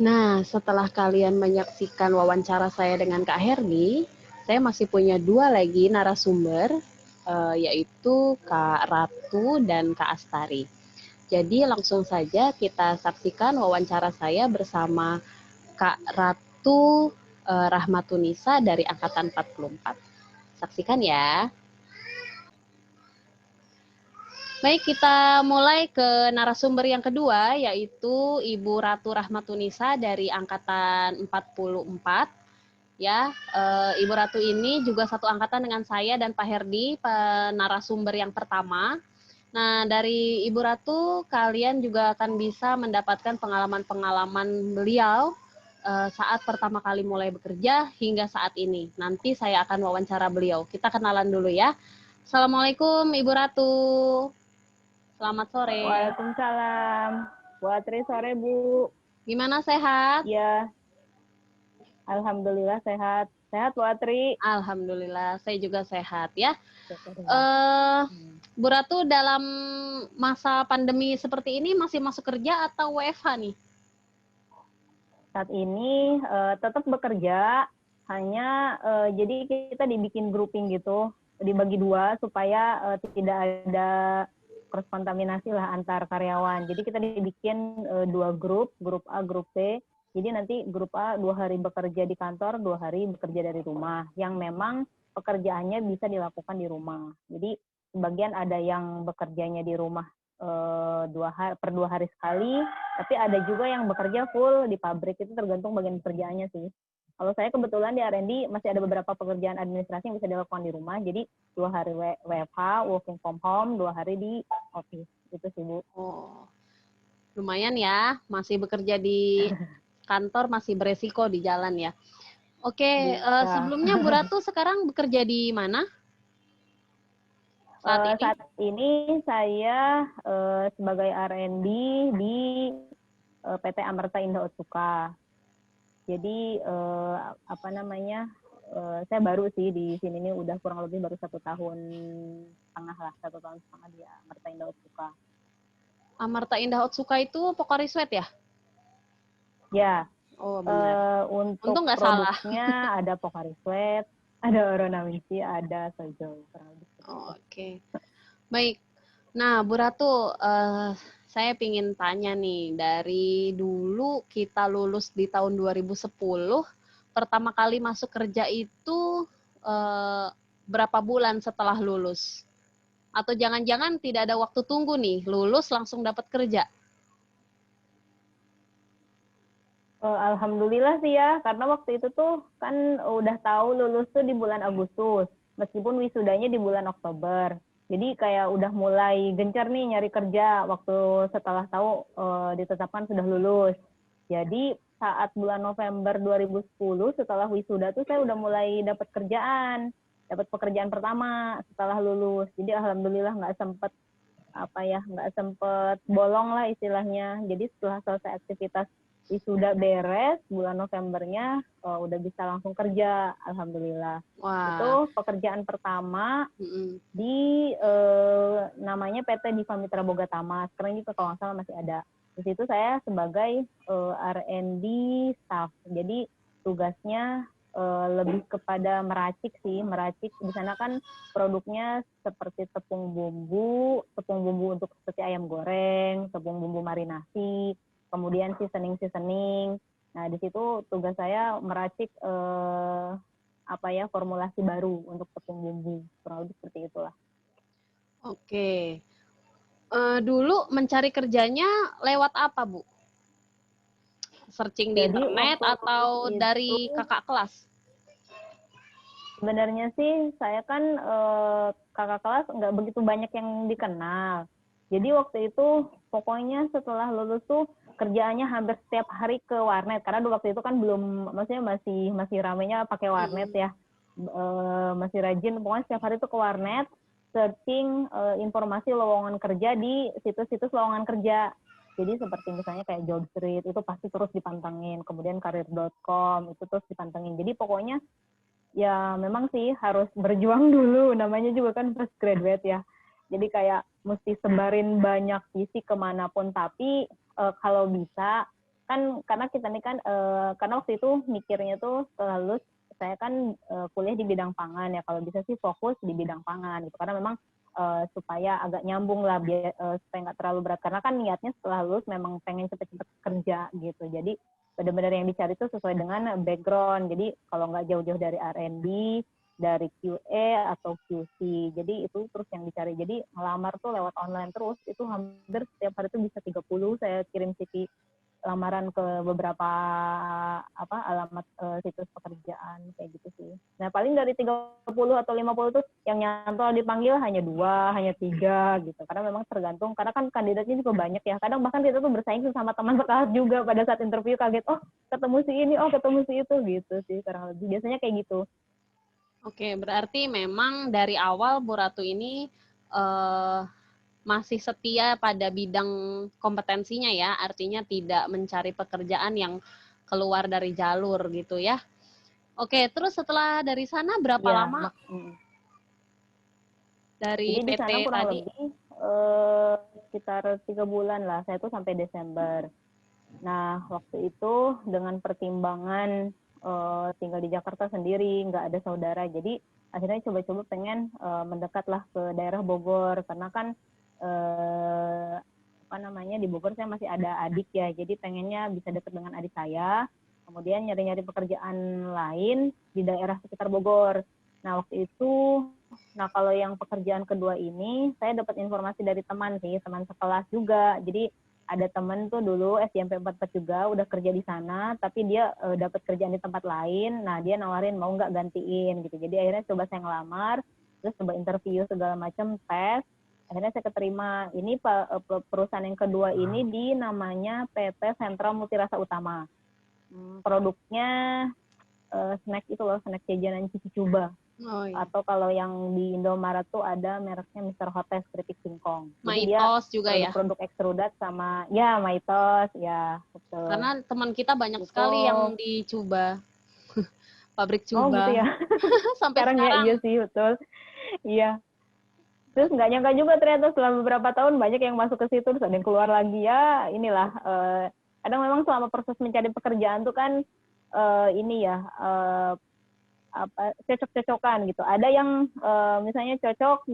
Nah, setelah kalian menyaksikan wawancara saya dengan Kak Herdi, saya masih punya 2 lagi narasumber, yaitu Kak Ratu dan Kak Astari. Jadi langsung saja kita saksikan wawancara saya bersama Kak Ratu Rahmatunisa dari Angkatan 44. Saksikan ya. Baik, kita mulai ke narasumber yang kedua, yaitu Ibu Ratu Rahmatunisa dari Angkatan 44. Ya, Ibu Ratu ini juga satu angkatan dengan saya dan Pak Herdi, narasumber yang pertama. Nah, dari Ibu Ratu, kalian juga akan bisa mendapatkan pengalaman-pengalaman beliau saat pertama kali mulai bekerja hingga saat ini. Nanti saya akan wawancara beliau. Kita kenalan dulu ya. Assalamualaikum Ibu Ratu. Selamat sore. Waalaikumsalam. Bu Atri, sore Bu. Gimana, sehat? Ya, alhamdulillah sehat. Sehat Bu Atri. Alhamdulillah, saya juga sehat ya. Bu Ratu, dalam masa pandemi seperti ini masih masuk kerja atau WFH nih? Saat ini tetap bekerja, hanya jadi kita dibikin grouping gitu, dibagi 2 supaya tidak ada cross kontaminasi lah antar karyawan. Jadi kita dibikin 2 grup A, grup B. Jadi nanti grup A 2 hari bekerja di kantor, 2 hari bekerja dari rumah. Yang memang pekerjaannya bisa dilakukan di rumah. Jadi sebagian ada yang bekerjanya di rumah per 2 hari sekali, tapi ada juga yang bekerja full di pabrik. Itu tergantung bagian pekerjaannya sih. Kalau saya kebetulan di R&D masih ada beberapa pekerjaan administrasi yang bisa dilakukan di rumah, jadi 2 hari WFH, working from home, 2 hari di office. Itu sih Bu. Oh, lumayan ya, masih bekerja di kantor, masih beresiko di jalan ya. Oke, sebelumnya Bu Ratu sekarang bekerja di mana? Saat ini saya sebagai R&D di PT Amerta Indah Otsuka. Jadi saya baru sih di sini ini udah kurang lebih baru 1 tahun setengah lah, 1 tahun setengah di Amerta Indah Otsuka. Amerta Indah Otsuka itu Pocari Sweat ya? Ya. Oh, benar. Untuk produknya ada Pocari Sweat, ada Oronawishi, ada Sojo. Oke. Baik. Nah, Bu Ratu, saya ingin tanya nih, dari dulu kita lulus di tahun 2010, pertama kali masuk kerja itu berapa bulan setelah lulus? Atau jangan-jangan tidak ada waktu tunggu nih, lulus langsung dapat kerja? Alhamdulillah sih ya, karena waktu itu tuh kan udah tahu lulus tuh di bulan Agustus, meskipun wisudanya di bulan Oktober. Jadi kayak udah mulai gencar nih nyari kerja waktu setelah tahu ditetapkan sudah lulus. Jadi saat bulan November 2010 setelah wisuda tuh saya udah mulai dapat pekerjaan pertama setelah lulus. Jadi alhamdulillah nggak sempet bolong lah istilahnya. Jadi setelah selesai aktivitas wisuda beres bulan Novembernya udah bisa langsung kerja, alhamdulillah. Wah. Itu pekerjaan pertama di namanya PT Diva Mitra Boga Tama. Sekarang juga kalau nggak salah masih ada. Di situ saya sebagai R&D staff. Jadi tugasnya lebih kepada meracik sih. Meracik di sana kan produknya seperti tepung bumbu untuk seperti ayam goreng, tepung bumbu marinasi, kemudian seasoning. Nah, di situ tugas saya meracik formulasi baru untuk tepung bumbu. Kurang lebih seperti itulah. Oke. Dulu mencari kerjanya lewat apa, Bu? Searching di internet atau dari kakak kelas? Sebenarnya sih saya kan kakak kelas nggak begitu banyak yang dikenal. Jadi waktu itu pokoknya setelah lulus tuh kerjaannya hampir setiap hari ke warnet, karena waktu itu kan belum, maksudnya masih ramenya pakai warnet ya, masih rajin, pokoknya setiap hari tuh ke warnet searching informasi lowongan kerja di situs-situs lowongan kerja. Jadi seperti misalnya kayak Jobstreet itu pasti terus dipantengin, kemudian karir.com itu terus dipantengin. Jadi pokoknya ya memang sih harus berjuang dulu, namanya juga kan fresh graduate ya. Jadi kayak mesti sebarin banyak isi kemanapun, tapi kalau bisa kan karena kita nih kan karena waktu itu mikirnya tuh setelah lulus saya kan kuliah di bidang pangan ya, kalau bisa sih fokus di bidang pangan gitu, karena memang supaya agak nyambung lah biar supaya nggak terlalu berat, karena kan niatnya setelah lulus memang pengen cepet-cepet kerja gitu. Jadi benar-benar yang dicari itu sesuai dengan background, jadi kalau nggak jauh-jauh dari R&D, dari QA atau QC, jadi itu terus yang dicari. Jadi ngelamar tuh lewat online terus, itu hampir setiap hari tuh bisa 30 saya kirim CV lamaran ke beberapa alamat situs pekerjaan kayak gitu sih. Nah, paling dari 30 atau 50 tuh yang nyantol dipanggil hanya 2, hanya 3 gitu. Karena memang tergantung, karena kan kandidatnya juga banyak ya. Kadang bahkan kita tuh bersaing sama teman sekelas juga pada saat interview, kaget, oh ketemu si ini, oh ketemu si itu gitu sih. Kurang lebih biasanya kayak gitu. Oke, berarti memang dari awal Bu Ratu ini masih setia pada bidang kompetensinya ya, artinya tidak mencari pekerjaan yang keluar dari jalur gitu ya. Oke, terus setelah dari sana berapa Ya, lama dari jadi di PT sana kurang tadi? lebih sekitar 3 bulan lah. Saya tuh sampai Desember. Nah, waktu itu dengan pertimbangan tinggal di Jakarta sendiri, nggak ada saudara, jadi akhirnya coba-coba pengen mendekatlah ke daerah Bogor, karena kan di Bogor saya masih ada adik ya, jadi pengennya bisa dekat dengan adik saya, kemudian nyari-nyari pekerjaan lain di daerah sekitar Bogor. Nah, waktu itu, kalau yang pekerjaan kedua ini, saya dapat informasi dari teman sih, teman sekelas juga, jadi ada temen tuh dulu SMP 44 juga udah kerja di sana, tapi dia dapat kerjaan di tempat lain. Nah, dia nawarin mau nggak gantiin gitu. Jadi akhirnya coba saya ngelamar, terus coba interview segala macam, tes. Akhirnya saya keterima. Ini perusahaan yang kedua ini di namanya PT Sentra Multirasa Utama. Produknya snack itu loh, snack jajanan Cici Cuba. Oh, iya. Atau kalau yang di Indomaret tuh ada mereknya Mr. Hotes keripik singkong. Jadi Maitos dia juga ya. produk ekstrudat sama ya Maitos ya betul. Karena teman kita banyak itu, sekali yang di Cuba. Pabrik oh gitu Cuba. ya. Sampai Sekarang ya sekarang. iya sih betul. Iya. Terus nggak nyangka juga ternyata setelah beberapa tahun banyak yang masuk ke situ, terus ada yang keluar lagi ya. Inilah kadang memang selama proses mencari pekerjaan tuh kan ini ya cocok-cocokan gitu. Ada yang misalnya cocok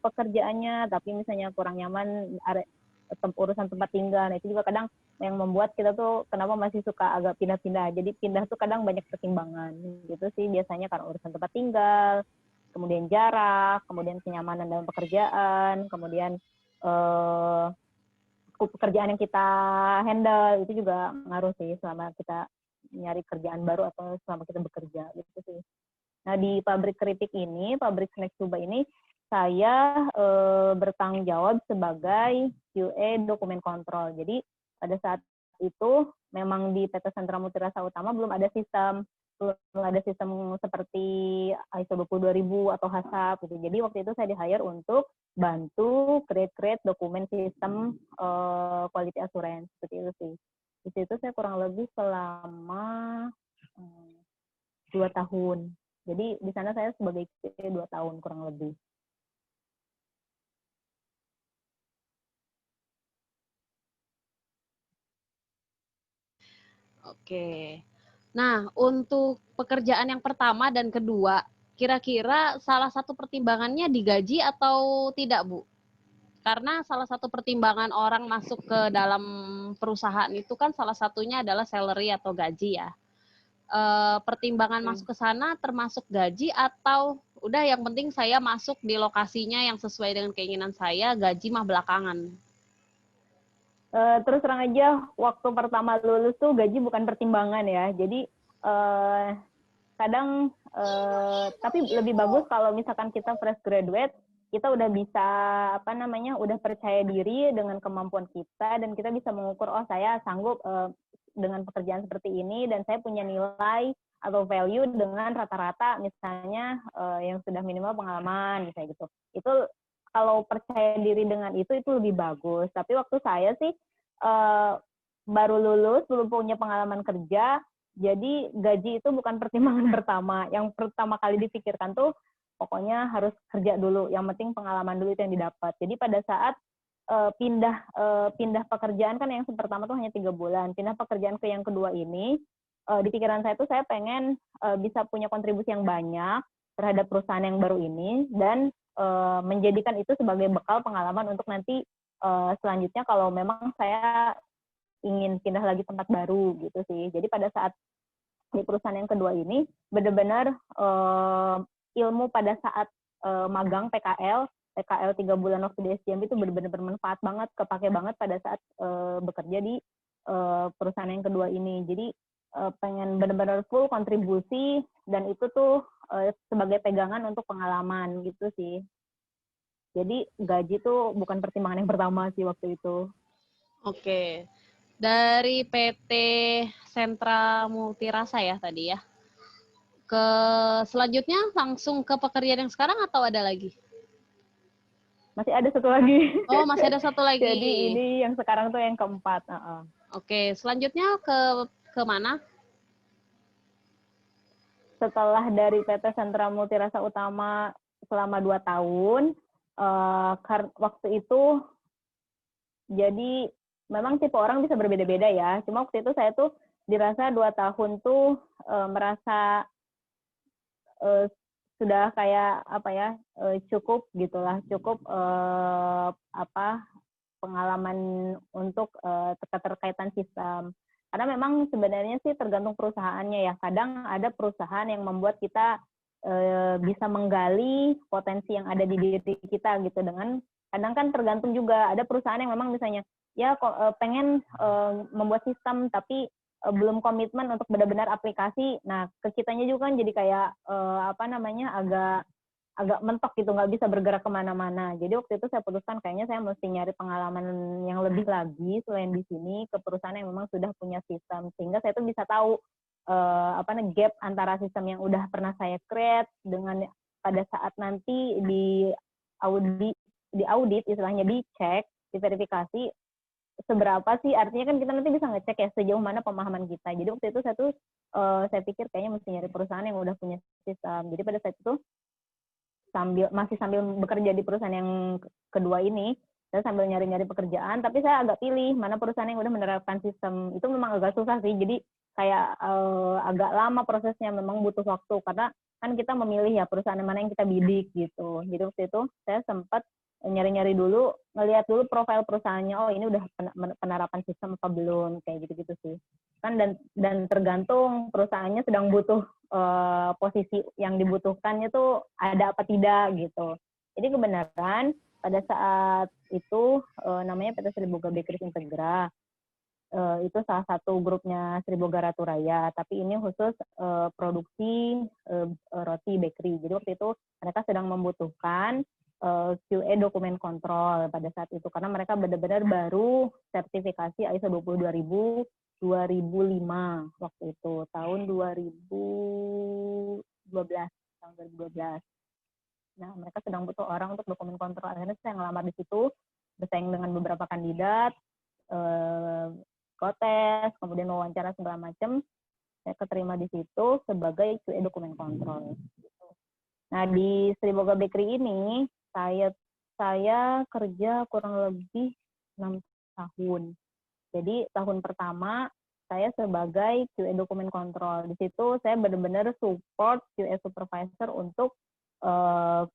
pekerjaannya, tapi misalnya kurang nyaman urusan tempat tinggal. Nah, itu juga kadang yang membuat kita tuh kenapa masih suka agak pindah-pindah. Jadi pindah tuh kadang banyak pertimbangan gitu sih biasanya, karena urusan tempat tinggal, kemudian jarak, kemudian kenyamanan dalam pekerjaan, kemudian pekerjaan yang kita handle itu juga ngaruh sih selama kita nyari kerjaan baru atau selama kita bekerja gitu sih. Nah, di pabrik keripik ini, pabrik snack Cuba ini, saya bertanggung jawab sebagai QA dokumen kontrol. Jadi pada saat itu memang di PT Sentra Multirasa Utama belum ada sistem seperti ISO 22000 atau HACCP gitu. Jadi waktu itu saya di-hire untuk bantu create dokumen sistem quality assurance seperti itu sih. Di situ saya kurang lebih selama 2 tahun. Jadi di sana saya sebagai QA 2 tahun kurang lebih. Oke. Nah, untuk pekerjaan yang pertama dan kedua, kira-kira salah satu pertimbangannya digaji atau tidak, Bu? Karena salah satu pertimbangan orang masuk ke dalam perusahaan itu kan salah satunya adalah salary atau gaji ya. Pertimbangan masuk ke sana termasuk gaji atau udah yang penting saya masuk di lokasinya yang sesuai dengan keinginan saya, gaji mah belakangan. Terus terang aja, waktu pertama lulus tuh gaji bukan pertimbangan ya. Jadi kadang, tapi lebih bagus kalau misalkan kita fresh graduate, kita udah bisa udah percaya diri dengan kemampuan kita dan kita bisa mengukur, oh saya sanggup dengan pekerjaan seperti ini dan saya punya nilai atau value dengan rata-rata misalnya yang sudah minimal pengalaman misalnya gitu. Itu kalau percaya diri dengan itu lebih bagus. Tapi waktu saya sih baru lulus, belum punya pengalaman kerja, jadi gaji itu bukan pertimbangan pertama. Yang pertama kali dipikirkan tuh pokoknya harus kerja dulu. Yang penting pengalaman dulu itu yang didapat. Jadi pada saat pindah pekerjaan kan yang pertama tuh hanya 3 bulan. Pindah pekerjaan ke yang kedua ini, di pikiran saya tuh saya pengen bisa punya kontribusi yang banyak terhadap perusahaan yang baru ini dan menjadikan itu sebagai bekal pengalaman untuk nanti selanjutnya kalau memang saya ingin pindah lagi tempat baru gitu sih. Jadi pada saat di perusahaan yang kedua ini benar-benar ilmu pada saat magang PKL 3 bulan waktu di SJMB itu benar-benar bermanfaat banget, kepake banget pada saat bekerja di perusahaan yang kedua ini. Jadi pengen benar-benar full kontribusi dan itu tuh sebagai pegangan untuk pengalaman gitu sih. Jadi gaji tuh bukan pertimbangan yang pertama sih waktu itu. Oke. Dari PT Sentra Multirasa ya tadi ya. Ke selanjutnya langsung ke pekerjaan yang sekarang atau ada lagi? Masih ada satu lagi. Oh, masih ada satu lagi. Jadi ini yang sekarang tuh yang keempat. Oke, selanjutnya ke mana? Setelah dari PT Sentra Multirasa Utama selama 2 tahun, waktu itu jadi memang tipe orang bisa berbeda-beda ya. Cuma waktu itu saya tuh dirasa 2 tahun tuh merasa sudah kayak apa ya, cukup gitulah, cukup pengalaman untuk keterkaitan sistem. Karena memang sebenarnya sih tergantung perusahaannya ya. Kadang ada perusahaan yang membuat kita bisa menggali potensi yang ada di diri kita gitu dengan kadang kan tergantung juga ada perusahaan yang memang misalnya ya pengen membuat sistem tapi belum komitmen untuk benar-benar aplikasi. Nah, ke kitanya juga kan jadi kayak agak mentok gitu, nggak bisa bergerak kemana-mana. Jadi waktu itu saya putuskan kayaknya saya mesti nyari pengalaman yang lebih lagi selain di sini ke perusahaan yang memang sudah punya sistem sehingga saya tuh bisa tahu gap antara sistem yang udah pernah saya create dengan pada saat nanti di audit istilahnya dicek, diverifikasi seberapa sih, artinya kan kita nanti bisa ngecek ya sejauh mana pemahaman kita. Jadi waktu itu saya pikir kayaknya mesti nyari perusahaan yang udah punya sistem. Jadi pada saat itu masih sambil bekerja di perusahaan yang kedua ini, saya sambil nyari-nyari pekerjaan, tapi saya agak pilih mana perusahaan yang udah menerapkan sistem. Itu memang agak susah sih, jadi kayak agak lama prosesnya, memang butuh waktu, karena kan kita memilih ya perusahaan mana yang kita bidik gitu. Jadi waktu itu saya sempat nyari-nyari dulu, ngelihat dulu profil perusahaannya, oh ini udah penerapan sistem apa belum, kayak gitu-gitu sih. Kan dan tergantung perusahaannya sedang butuh posisi yang dibutuhkannya tuh ada apa tidak gitu. Jadi kebenaran pada saat itu namanya PT Sriboga Bakeries Integra, itu salah satu grupnya Sriboga Ratu Raya, tapi ini khusus produksi roti bakery. Jadi waktu itu mereka sedang membutuhkan QA dokumen kontrol pada saat itu karena mereka benar-benar baru sertifikasi ISO 22005 waktu itu tahun 2012. Nah, mereka sedang butuh orang untuk dokumen kontrol. Akhirnya saya ngelamar di situ, bersaing dengan beberapa kandidat, kotes, kemudian wawancara segala macam. Saya keterima di situ sebagai QA dokumen kontrol. Nah, di Sriboga Bakery ini saya kerja kurang lebih 6 tahun. Jadi tahun pertama saya sebagai QA dokumen kontrol. Di situ saya benar-benar support QA supervisor untuk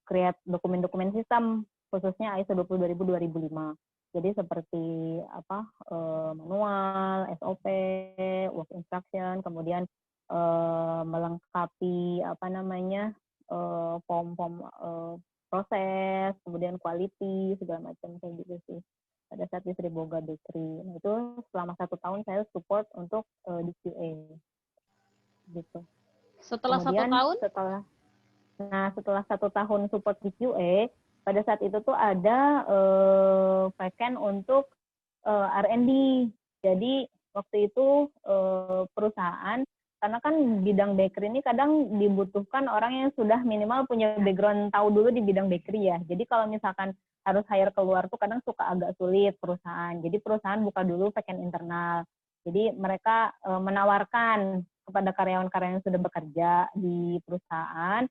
create dokumen-dokumen sistem, khususnya ISO 20000-2005. Jadi seperti manual, SOP, work instruction, kemudian melengkapi form-form proses, kemudian quality, segala macam kayak gitu sih. Pada saat di Sriboga Bakery. Nah, itu selama 1 tahun saya support untuk di QA. Gitu. Setelah kemudian, 1 tahun? Setelah 1 tahun support di QA, pada saat itu tuh ada vacant untuk R&D. Jadi waktu itu perusahaan, karena kan bidang bakery ini kadang dibutuhkan orang yang sudah minimal punya background tahu dulu di bidang bakery ya. Jadi kalau misalkan harus hire keluar tuh kadang suka agak sulit perusahaan. Jadi perusahaan buka dulu vacant internal. Jadi mereka menawarkan kepada karyawan-karyawan yang sudah bekerja di perusahaan,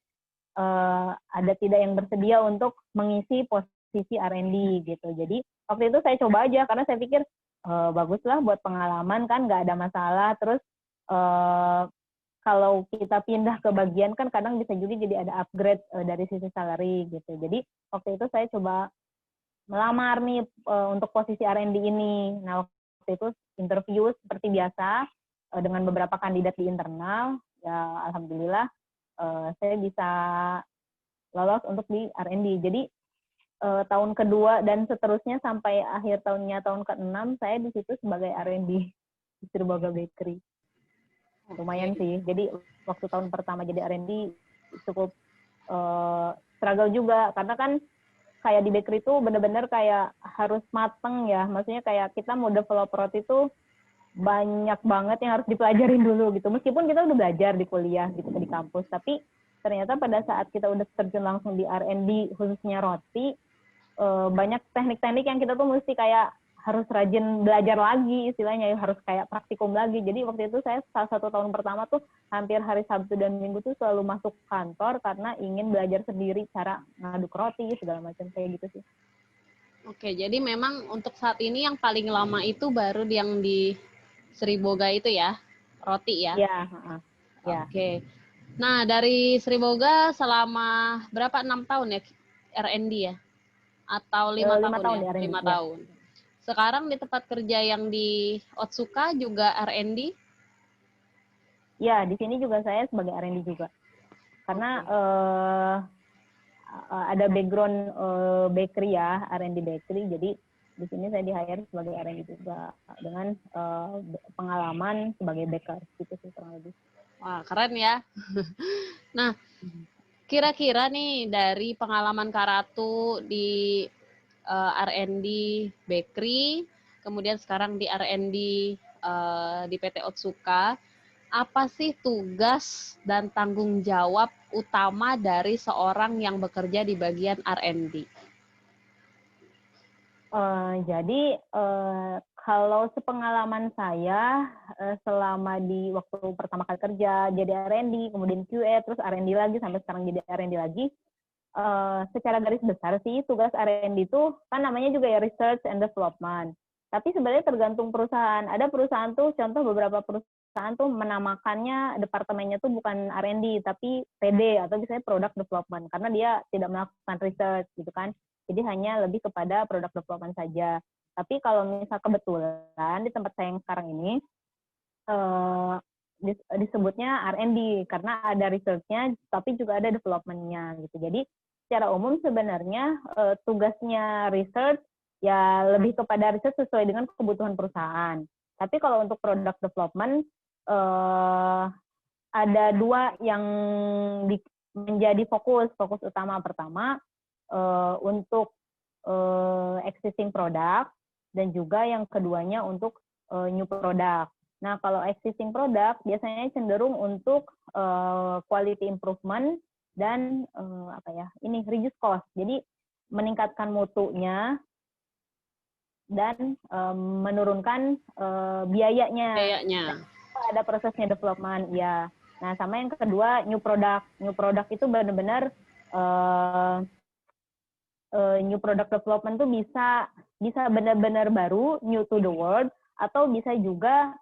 ada tidak yang bersedia untuk mengisi posisi sisi R&D gitu. Jadi waktu itu saya coba aja karena saya pikir baguslah buat pengalaman kan, nggak ada masalah. Terus kalau kita pindah ke bagian kan kadang bisa juga jadi ada upgrade dari sisi salary gitu. Jadi waktu itu saya coba melamar nih untuk posisi R&D ini. Nah waktu itu interview seperti biasa dengan beberapa kandidat di internal. Ya alhamdulillah saya bisa lolos untuk di R&D. Jadi tahun kedua dan seterusnya sampai akhir tahunnya tahun ke-6 saya di situ sebagai R&D di Sriboga Bakery. Lumayan sih. Jadi waktu tahun pertama jadi R&D cukup struggle juga karena kan kayak di bakery itu bener-bener kayak harus mateng ya. Maksudnya kayak kita mau develop roti itu banyak banget yang harus dipelajarin dulu gitu. Meskipun kita udah belajar di kuliah gitu di kampus, tapi ternyata pada saat kita udah terjun langsung di R&D khususnya roti, banyak teknik-teknik yang kita tuh mesti kayak harus rajin belajar lagi istilahnya, harus kayak praktikum lagi. Jadi waktu itu saya salah satu tahun pertama tuh hampir hari Sabtu dan Minggu tuh selalu masuk kantor karena ingin belajar sendiri cara ngaduk roti segala macam kayak gitu sih. Oke, jadi memang untuk saat ini yang paling lama itu baru yang di Sriboga itu ya, roti ya? Iya, ya. Oke. Nah, dari Sriboga selama berapa? 6 tahun ya R&D ya? Atau 5 5 tahun tahun ya? di R&D, 5 ya. tahun. Sekarang di tempat kerja yang di Otsuka juga R&D? Ya, di sini juga saya sebagai R&D juga. Karena ada background bakery ya, R&D bakery. Jadi di sini saya di-hire sebagai R&D juga dengan pengalaman sebagai baker gitu sih kurang lebih. Wah, keren ya. Nah, kira-kira nih dari pengalaman Kak Ratu di R&D Bakery, kemudian sekarang di R&D di PT Otsuka, apa sih tugas dan tanggung jawab utama dari seorang yang bekerja di bagian R&D? Jadi kalau sepengalaman saya selama di waktu pertama kali kerja jadi R&D, kemudian QA, terus R&D lagi sampai sekarang jadi R&D lagi, secara garis besar sih tugas R&D itu kan namanya juga ya research and development. Tapi sebenarnya tergantung perusahaan. Ada perusahaan tuh, contoh beberapa perusahaan tuh menamakannya departemennya tuh bukan R&D tapi PD atau misalnya product development karena dia tidak melakukan research gitu kan. Jadi hanya lebih kepada product development saja. Tapi kalau misal kebetulan di tempat saya yang sekarang ini disebutnya R&D karena ada research-nya tapi juga ada development-nya gitu. Jadi secara umum sebenarnya tugasnya research ya lebih kepada research sesuai dengan kebutuhan perusahaan. Tapi kalau untuk product development ada dua yang menjadi fokus utama. Pertama untuk existing product dan juga yang keduanya untuk new product. Nah, kalau existing product biasanya cenderung untuk quality improvement dan reduce cost. Jadi meningkatkan mutunya dan menurunkan biayanya. Kayaknya. Ada prosesnya development, ya. Nah, sama yang kedua new product. New product itu benar-benar new product development tuh bisa benar-benar baru, new to the world, atau bisa juga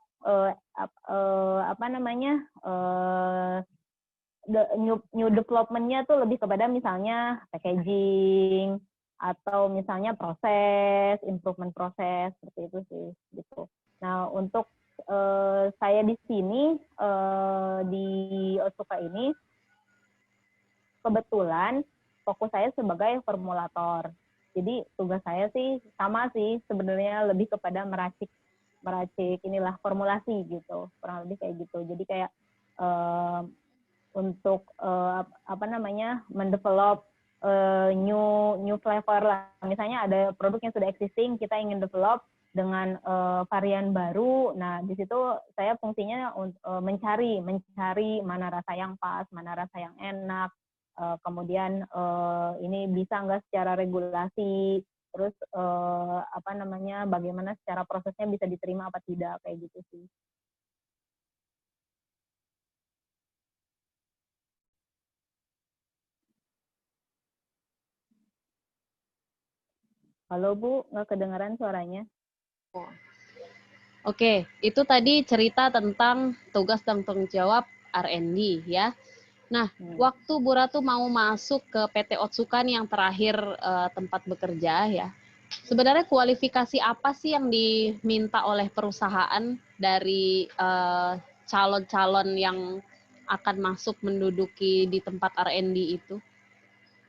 new development-nya tuh lebih kepada misalnya packaging atau misalnya proses, improvement proses seperti itu sih gitu. Nah, untuk saya di sini di Otsuka ini kebetulan fokus saya sebagai formulator. Jadi tugas saya sih sama sih sebenarnya lebih kepada meracik inilah formulasi gitu, kurang lebih kayak gitu. Jadi kayak untuk mendevelop new flavor lah. Misalnya ada produk yang sudah existing, kita ingin develop dengan varian baru. Nah, di situ saya fungsinya mencari mana rasa yang pas, mana rasa yang enak. Kemudian ini bisa nggak secara regulasi, terus bagaimana secara prosesnya bisa diterima apa tidak, kayak gitu sih. Halo Bu, nggak kedengaran suaranya? Oke, itu tadi cerita tentang tugas dan tanggung jawab R&D ya. Nah, waktu Bu Ratu mau masuk ke PT Otsuka nih yang terakhir tempat bekerja ya, sebenarnya kualifikasi apa sih yang diminta oleh perusahaan dari calon-calon yang akan masuk menduduki di tempat R&D itu?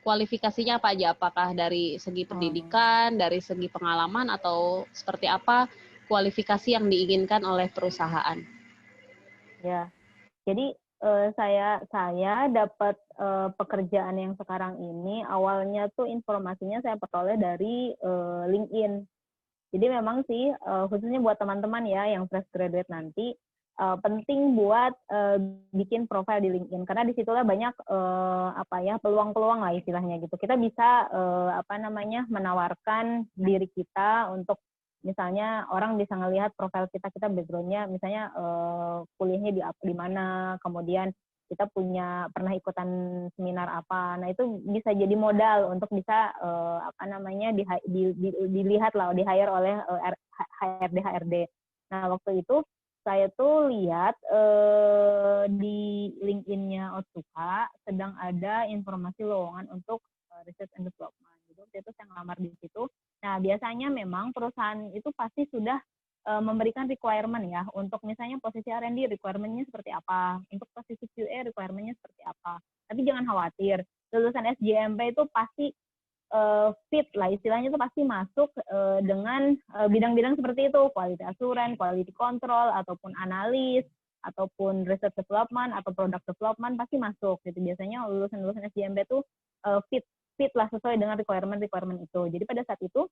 Kualifikasinya apa aja? Apakah dari segi pendidikan, dari segi pengalaman, atau seperti apa kualifikasi yang diinginkan oleh perusahaan? Ya, jadi saya dapat pekerjaan yang sekarang ini awalnya tuh informasinya saya peroleh dari LinkedIn. Jadi memang sih khususnya buat teman-teman ya yang fresh graduate nanti penting buat bikin profile di LinkedIn karena disitulah banyak peluang-peluang lah istilahnya gitu. Kita bisa menawarkan diri kita untuk misalnya orang bisa ngelihat profil kita backgroundnya misalnya kuliahnya di mana, kemudian kita pernah ikutan seminar apa. Nah, itu bisa jadi modal untuk bisa dilihat lah, di-hire oleh HRD. Nah, waktu itu saya tuh lihat di LinkedIn-nya Otsuka sedang ada informasi lowongan untuk research and development. Jadi waktu itu saya ngelamar di situ. Nah, biasanya memang perusahaan itu pasti sudah memberikan requirement ya untuk misalnya posisi R&D requirement-nya seperti apa, untuk posisi QA requirement-nya seperti apa. Tapi jangan khawatir, lulusan SJMP itu pasti fit lah istilahnya itu pasti masuk dengan bidang-bidang seperti itu, quality assurance, quality control, ataupun analis, ataupun research development atau product development pasti masuk gitu. Biasanya lulusan SJMP itu fit lah sesuai dengan requirement itu. Jadi pada saat itu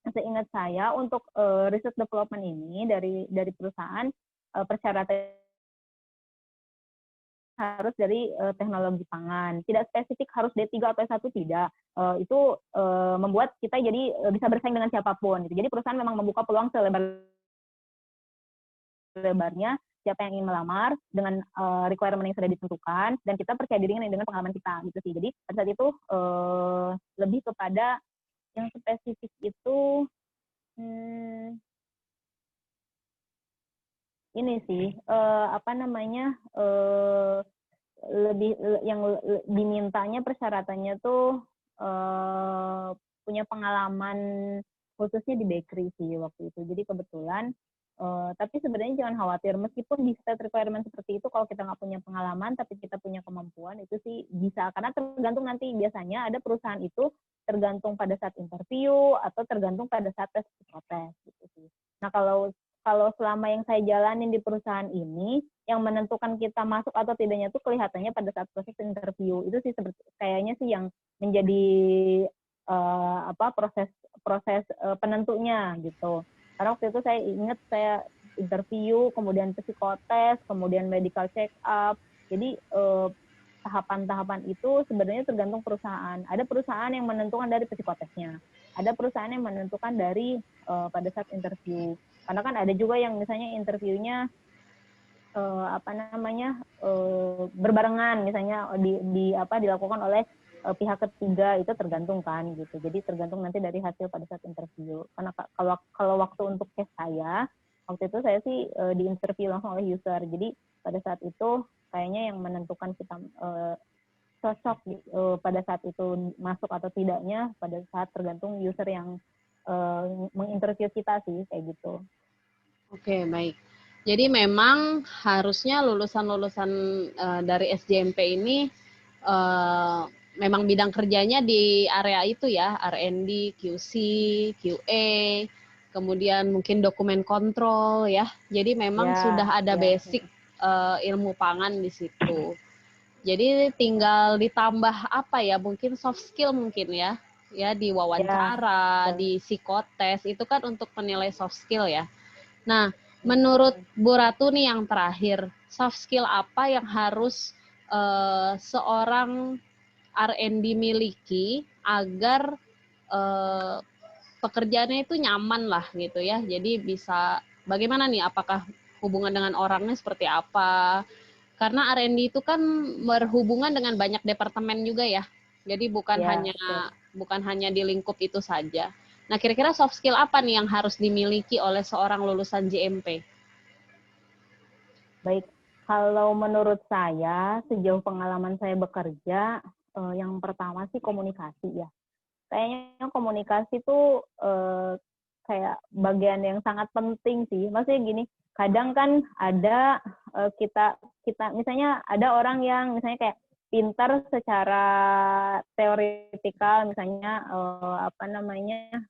seingat saya untuk research development ini dari perusahaan persyaratan harus dari teknologi pangan. Tidak spesifik harus D3 atau S1 tidak. Itu membuat kita jadi bisa bersaing dengan siapapun. Gitu. Jadi perusahaan memang membuka peluang selebar-lebarnya siapa yang ingin melamar dengan requirement yang sudah ditentukan dan kita percaya diri dengan pengalaman kita gitu sih. Jadi pada saat itu lebih kepada yang spesifik itu ini sih lebih yang dimintanya persyaratannya tuh punya pengalaman khususnya di bakery sih waktu itu. Jadi kebetulan tapi sebenarnya jangan khawatir meskipun di set requirement seperti itu kalau kita nggak punya pengalaman tapi kita punya kemampuan itu sih bisa karena tergantung nanti biasanya ada perusahaan itu tergantung pada saat interview atau tergantung pada saat tes psikotes gitu sih. Nah kalau selama yang saya jalanin di perusahaan ini yang menentukan kita masuk atau tidaknya itu kelihatannya pada saat proses interview itu sih kayaknya sih yang menjadi proses penentunya gitu. Karena waktu itu saya ingat saya interview, kemudian psikotes, kemudian medical check up. Jadi tahapan-tahapan itu sebenarnya tergantung perusahaan. Ada perusahaan yang menentukan dari psikotesnya. Ada perusahaan yang menentukan dari pada saat interview. Karena kan ada juga yang misalnya interviewnya berbarengan misalnya dilakukan oleh pihak ketiga itu tergantung kan gitu. Jadi tergantung nanti dari hasil pada saat interview. Karena kalau waktu untuk case saya waktu itu saya sih diinterview langsung oleh user. Jadi pada saat itu kayaknya yang menentukan kita cocok pada saat itu masuk atau tidaknya pada saat tergantung user yang menginterview kita sih kayak gitu. Oke, baik. Jadi memang harusnya lulusan-lulusan dari SJMP ini memang bidang kerjanya di area itu ya, R&D, QC, QA, kemudian mungkin dokumen kontrol ya. Jadi memang sudah ada basic ilmu pangan di situ. Jadi tinggal ditambah apa ya, mungkin soft skill mungkin ya di wawancara, di psikotes, itu kan untuk penilai soft skill ya. Nah, menurut Bu Ratu nih yang terakhir, soft skill apa yang harus seorang R&D miliki agar pekerjaannya itu nyaman lah gitu ya. Jadi bisa bagaimana nih, apakah hubungan dengan orangnya seperti apa? Karena R&D itu kan berhubungan dengan banyak departemen juga ya. Jadi bukan hanya di lingkup itu saja. Nah, kira-kira soft skill apa nih yang harus dimiliki oleh seorang lulusan JMP? Baik, kalau menurut saya, sejauh pengalaman saya bekerja, yang pertama sih komunikasi ya. Kayaknya komunikasi tuh kayak bagian yang sangat penting sih. Maksudnya gini, kadang kan ada kita misalnya ada orang yang misalnya kayak pintar secara teoretikal, misalnya apa namanya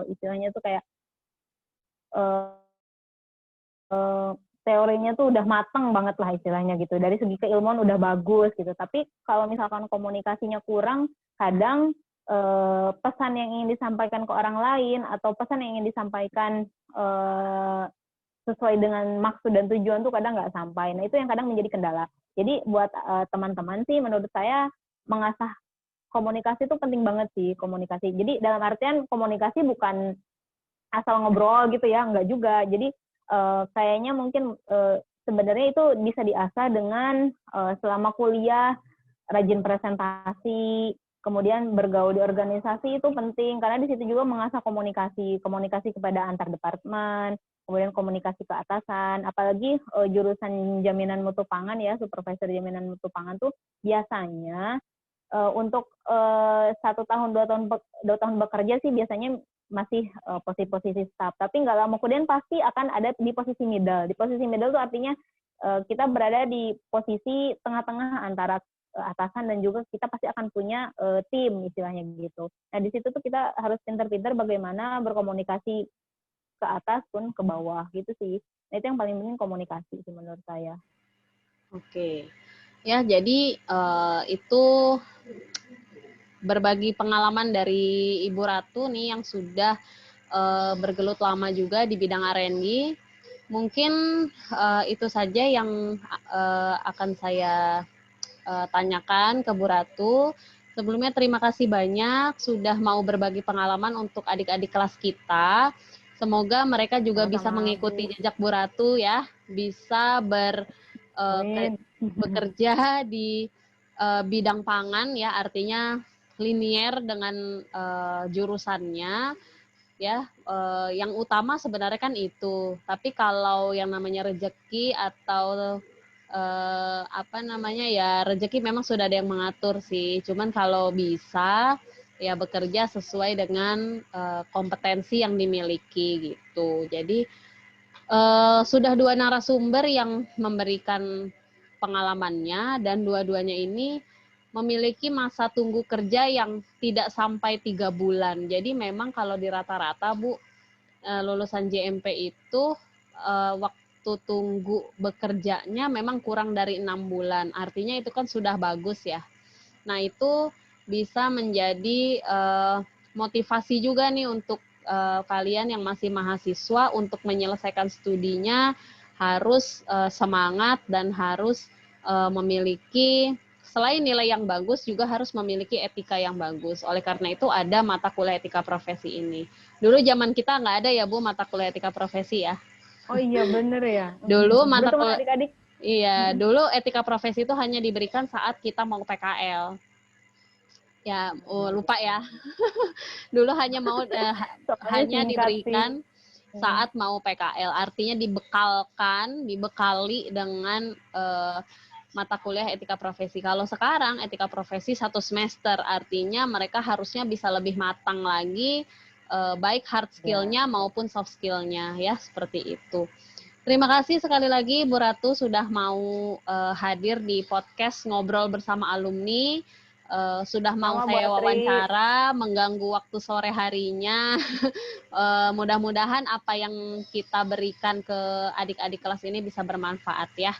istilahnya tuh kayak teorinya tuh udah mateng banget lah istilahnya gitu. Dari segi keilmuan udah bagus gitu. Tapi kalau misalkan komunikasinya kurang, kadang pesan yang ingin disampaikan ke orang lain atau pesan yang ingin disampaikan sesuai dengan maksud dan tujuan tuh kadang nggak sampai. Nah, itu yang kadang menjadi kendala. Jadi buat teman-teman sih menurut saya mengasah komunikasi itu penting banget sih, komunikasi. Jadi dalam artian komunikasi bukan asal ngobrol gitu ya, enggak juga. Jadi kayaknya mungkin sebenarnya itu bisa diasah dengan selama kuliah rajin presentasi, kemudian bergaul di organisasi itu penting karena di situ juga mengasah komunikasi kepada antar departemen, kemudian komunikasi ke atasan, apalagi jurusan jaminan mutu pangan ya, supervisor jaminan mutu pangan tuh biasanya untuk 1 tahun 2 tahun bekerja sih biasanya masih posisi staff, tapi nggak lama kemudian pasti akan ada di posisi middle. Di posisi middle itu artinya kita berada di posisi tengah-tengah antara atasan dan juga kita pasti akan punya tim istilahnya gitu. Nah di situ tuh kita harus pintar-pintar bagaimana berkomunikasi ke atas pun ke bawah gitu sih. Nah itu yang paling penting komunikasi sih menurut saya. Oke, ya jadi itu berbagi pengalaman dari Ibu Ratu nih yang sudah bergelut lama juga di bidang R&D. Mungkin itu saja yang akan saya tanyakan ke Bu Ratu. Sebelumnya terima kasih banyak sudah mau berbagi pengalaman untuk adik-adik kelas kita. Semoga mereka juga bisa mengikuti jejak Bu Ratu ya, bisa bekerja di bidang pangan ya, artinya linier dengan jurusannya ya. Yang utama sebenarnya kan itu. Tapi kalau yang namanya rezeki atau apa namanya ya, rezeki memang sudah ada yang mengatur sih. Cuman kalau bisa ya bekerja sesuai dengan kompetensi yang dimiliki gitu. Jadi sudah 2 narasumber yang memberikan pengalamannya dan dua-duanya ini memiliki masa tunggu kerja yang tidak sampai 3 bulan. Jadi memang kalau di rata-rata Bu, lulusan JMP itu waktu tunggu bekerjanya memang kurang dari 6 bulan. Artinya itu kan sudah bagus ya. Nah itu bisa menjadi motivasi juga nih untuk kalian yang masih mahasiswa untuk menyelesaikan studinya harus semangat dan harus memiliki selain nilai yang bagus juga harus memiliki etika yang bagus. Oleh karena itu ada mata kuliah etika profesi ini. Dulu zaman kita nggak ada ya Bu mata kuliah etika profesi ya. Oh iya bener ya. Dulu mata Bertemu kuliah adik-adik. iya, dulu etika profesi itu hanya diberikan saat kita mau PKL. Ya, lupa ya. Dulu hanya mau hanya diberikan saat mau PKL, artinya dibekali dengan mata kuliah etika profesi. Kalau sekarang etika profesi 1 semester, artinya mereka harusnya bisa lebih matang lagi, baik hard skill-nya maupun soft skill-nya ya, seperti itu. Terima kasih sekali lagi Bu Ratu sudah mau hadir di podcast Ngobrol Bersama Alumni. Sudah mau saya wawancara, mengganggu waktu sore harinya. Mudah-mudahan apa yang kita berikan ke adik-adik kelas ini bisa bermanfaat ya.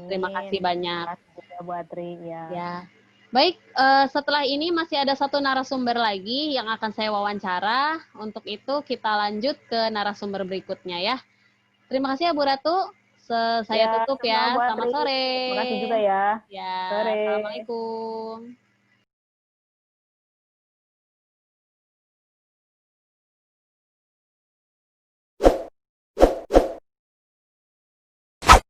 Terima kasih banyak. Terima kasih Bu Atri ya. Ya. Baik, setelah ini masih ada 1 narasumber lagi yang akan saya wawancara. Untuk itu kita lanjut ke narasumber berikutnya ya. Terima kasih ya Bu Ratu. Saya tutup ya. Selamat sore. Terima kasih juga ya. Ya, Sore. Assalamualaikum.